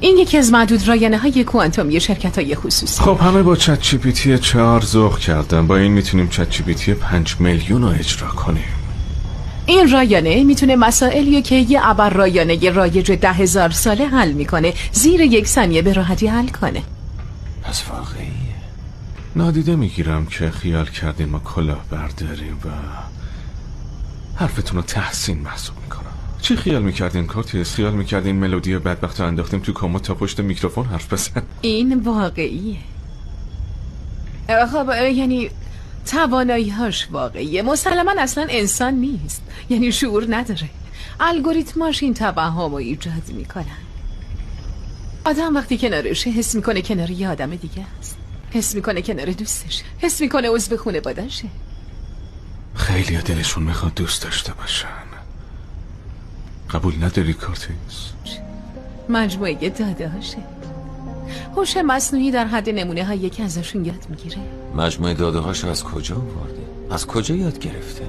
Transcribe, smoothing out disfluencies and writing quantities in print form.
این یکی از معدود رایانه‌های کوانتومی شرکت‌های خصوصی. خب همه با چت جی پی تی 4 ذوق کردن، با این میتونیم چت جی پی تی 5 میلیون رو اجرا کنیم. این رایانه میتونه مسائلی که یه ابر رایانه رایج 10,000 ساله حل میکنه زیر 1 ثانیه به راحتی حل کنه. پس واقعیه. نادیده میگیرم که خیال کردین ما کلاه برداریم و حرفتون رو تحسین محسوب میکنم. چی خیال میکردین کورتیس؟ خیال میکردین ملودی بدبخت رو انداختیم تو کمد تا پشت میکروفون حرف بزن؟ این واقعیه. خب یعنی توانایی‌هاش واقعیه. مسلماً اصلا انسان نیست، یعنی شعور نداره. الگوریتماش این توهم رو ایجاد میکنن. آدم وقتی کنارشه حس میکنه کنار یه آدم دیگه است، حس میکنه کنار دوستشه، حس میکنه عضو خانواده‌شه. خیلی دلشون میخواد دوست داشته باشن. قبول نداری کورتیس؟ مجموعه داده‌هاشه. هوش مصنوعی در حد نمونه هایی که ازشون یاد میگیره. مجموعه داده هاشو از کجا آورده؟ از کجا یاد گرفته؟